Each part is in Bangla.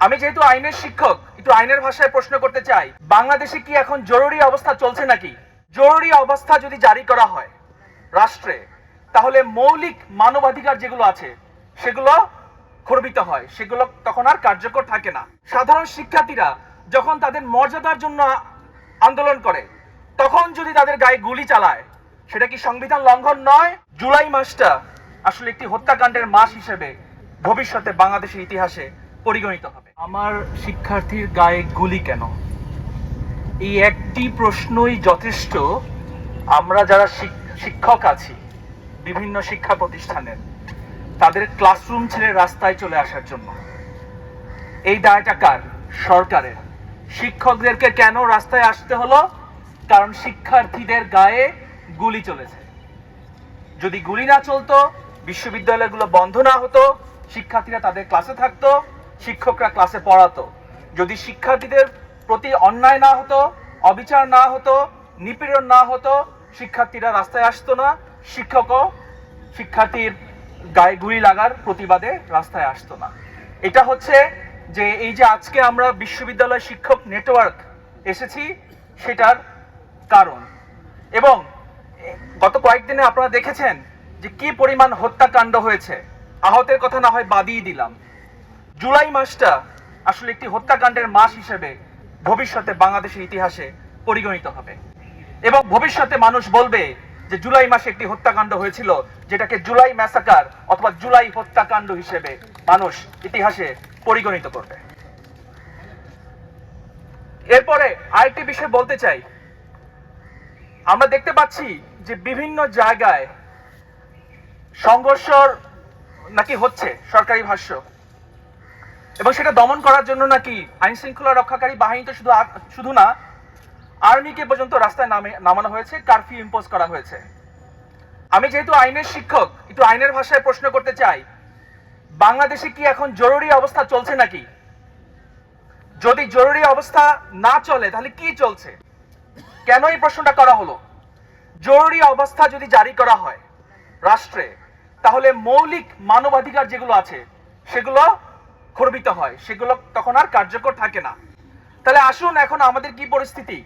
আমি যেহেতু আইনের শিক্ষক, একটু আইনের ভাষায় প্রশ্ন করতে চাই, বাংলাদেশে কি এখন জরুরি অবস্থা চলছে নাকি? জরুরি অবস্থা যদি জারি করা হয় রাষ্ট্রে, তাহলে মৌলিক মানবাধিকার যেগুলো আছে সেগুলো খর্বিত হয়, সেগুলো তখন আর কার্যকর থাকে না। সাধারণ শিক্ষার্থীরা যখন তাদের মর্যাদার জন্য আন্দোলন করে, তখন যদি তাদের গায়ে গুলি চালায়, সেটা কি সংবিধান লঙ্ঘন নয়? জুলাই মাসটা আসলে একটি হত্যাকাণ্ডের মাস হিসেবে ভবিষ্যতে বাংলাদেশের ইতিহাসে পরিগণিত হবে। আমার শিক্ষার্থীর গায়ে গুলি কেন? এই একটি প্রশ্নই যথেষ্ট আমরা যারা শিক্ষক আছি বিভিন্ন শিক্ষা প্রতিষ্ঠানের, তাদের ক্লাসরুম ছেড়ে রাস্তায় চলে আসার জন্য। এই দায়টা কার? সরকারের। শিক্ষকদেরকে কেন রাস্তায় আসতে হলো? কারণ শিক্ষার্থীদের গায়ে গুলি চলেছে। যদি গুলি না চলতো, বিশ্ববিদ্যালয়গুলো বন্ধ না হতো, শিক্ষার্থীরা তাদের ক্লাসে থাকতো, শিক্ষকরা ক্লাসে পড়াতো। যদি শিক্ষার্থীদের প্রতি অন্যায় না হতো, অবিচার না হতো, নিপীড়ন না হতো, শিক্ষার্থীরা রাস্তায় আসতো না, শিক্ষকও শিক্ষার্থীর গায়ে গুলি লাগার প্রতিবাদে রাস্তায় আসতো না। এটা হচ্ছে যে এই যে আজকে আমরা বিশ্ববিদ্যালয় শিক্ষক নেটওয়ার্ক এসেছি, সেটার কারণ। এবং গত কয়েকদিনে আপনারা দেখেছেন যে কি পরিমাণ হত্যাকাণ্ড হয়েছে। আহতের কথা না হয় বাদই দিলাম, জুলাই মাসটা আসলে একটি হত্যাকাণ্ডের মাস হিসেবে ভবিষ্যতে বাংলাদেশের ইতিহাসে পরিগণিত হবে। এবং ভবিষ্যতে মানুষ বলবে যে জুলাই মাসে একটি হত্যাকাণ্ড হয়েছিল, যেটাকে জুলাই ম্যাসাকার অথবা জুলাই হত্যাকাণ্ড হিসেবে মানুষ ইতিহাসে পরিগণিত করবে। এরপরে আরেকটি বিষয় বলতে চাই, আমরা দেখতে পাচ্ছি যে বিভিন্ন জায়গায় সংঘর্ষ নাকি হচ্ছে, সরকারি ভাষ্য, এবং সেটা দমন করার জন্য নাকি আইন শৃঙ্খলা রক্ষাকারী বাহিনী তো শুধু না, আর্মিকে পর্যন্ত রাস্তায় নামানো হয়েছে, কারফিউ ইম্পোজ করা হয়েছে। আমি যেহেতু আইনের শিক্ষক, একটু আইনের ভাষায় প্রশ্ন করতে চাই, বাংলাদেশে কি এখন জরুরি অবস্থা চলছে নাকি? যদি জরুরি অবস্থা না চলে তাহলে কি চলছে? কেন এই প্রশ্নটা করা হলো? জরুরি অবস্থা যদি জারি করা হয় রাষ্ট্রে, তাহলে মৌলিক মানবাধিকার যেগুলো আছে সেগুলো খর্বিত হয়, সেগুলো তখন আর কার্যকর থাকে না। তাহলে আসুন, এখন আমাদের কি পরিস্থিতি?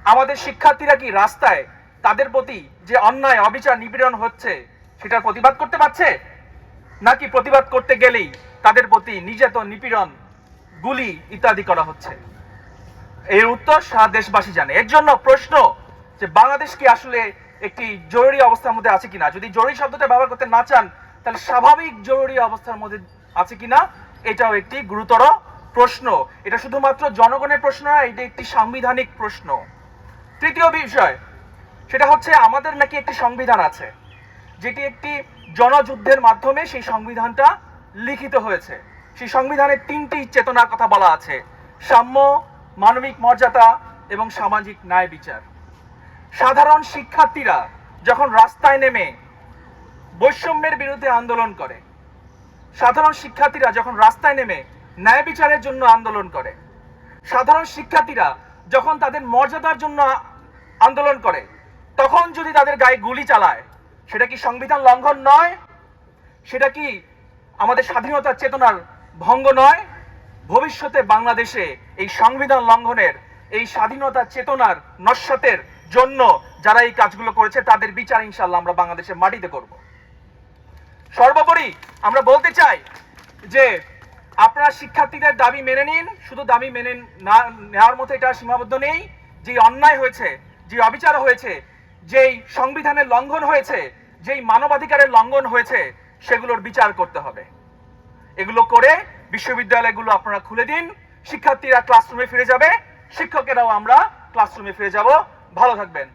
আমাদের শিক্ষার্থীরা কি রাস্তায় তাদের প্রতি যে অন্যায়, অবিচার, নিপীড়ন হচ্ছে সেটার প্রতিবাদ করতে পারছে, নাকি প্রতিবাদ করতে গেলেই তাদের প্রতি নির্যাতন, নিপীড়ন, গুলি ইত্যাদি করা হচ্ছে? এর উত্তর সারা দেশবাসী জানে। এর জন্য প্রশ্ন যে বাংলাদেশ কি আসলে একটি জরুরি অবস্থার মধ্যে আছে কিনা? যদি জরুরি শব্দটা ব্যবহার করতে না চান, তাহলে স্বাভাবিক জরুরি অবস্থার মধ্যে আছে কিনা, এটাও একটি গুরুতর প্রশ্ন। এটা শুধুমাত্র জনগণের প্রশ্ন না, এটা একটি সাংবিধানিক প্রশ্ন। তৃতীয় বিষয়, সেটা হচ্ছে আমাদের নাকি একটি সংবিধান আছে, যেটি একটি জনযুদ্ধের মাধ্যমে সেই সংবিধানটা লিখিত হয়েছে। সেই সংবিধানের তিনটি চেতনার কথা বলা আছে: সাম্য, মানবিক মর্যাদা এবং সামাজিক ন্যায় বিচার। সাধারণ শিক্ষার্থীরা যখন রাস্তায় নেমে বৈষম্যের বিরুদ্ধে আন্দোলন করে, সাধারণ শিক্ষার্থীরা যখন রাস্তায় নেমে ন্যায় বিচারের জন্য আন্দোলন করে, সাধারণ শিক্ষার্থীরা যখন তাদের মর্যাদার জন্য আন্দোলন করে, তখন যদি তাদের গায়ে গুলি চালায়, সেটা কি সংবিধান লঙ্ঘন নয়? সেটা কি আমাদের স্বাধীনতার চেতনার ভঙ্গ নয়? ভবিষ্যতে বাংলাদেশে এই সংবিধান লঙ্ঘনের, এই স্বাধীনতার চেতনার নস্যাতের জন্য যারা এই কাজগুলো করেছে, তাদের বিচার ইনশাআল্লাহ আমরা বাংলাদেশের মাটিতে করব। সর্বোপরি আমরা বলতে চাই যে আপনারা শিক্ষার্থীদের দাবি মেনে নিন। শুধু দাবি মেনে না নেওয়ার মতো এটা সীমাবদ্ধ নেই। যে অন্যায় হয়েছে, যে অবিচার হয়েছে, যেই সংবিধানের লঙ্ঘন হয়েছে, যেই মানবাধিকারের লঙ্ঘন হয়েছে, সেগুলোর বিচার করতে হবে। এগুলো করে বিশ্ববিদ্যালয়গুলো আপনারা খুলে দিন, শিক্ষার্থীরা ক্লাসরুমে ফিরে যাবে, শিক্ষকেরাও আমরা ক্লাসরুমে ফিরে যাব। ভালো থাকবেন।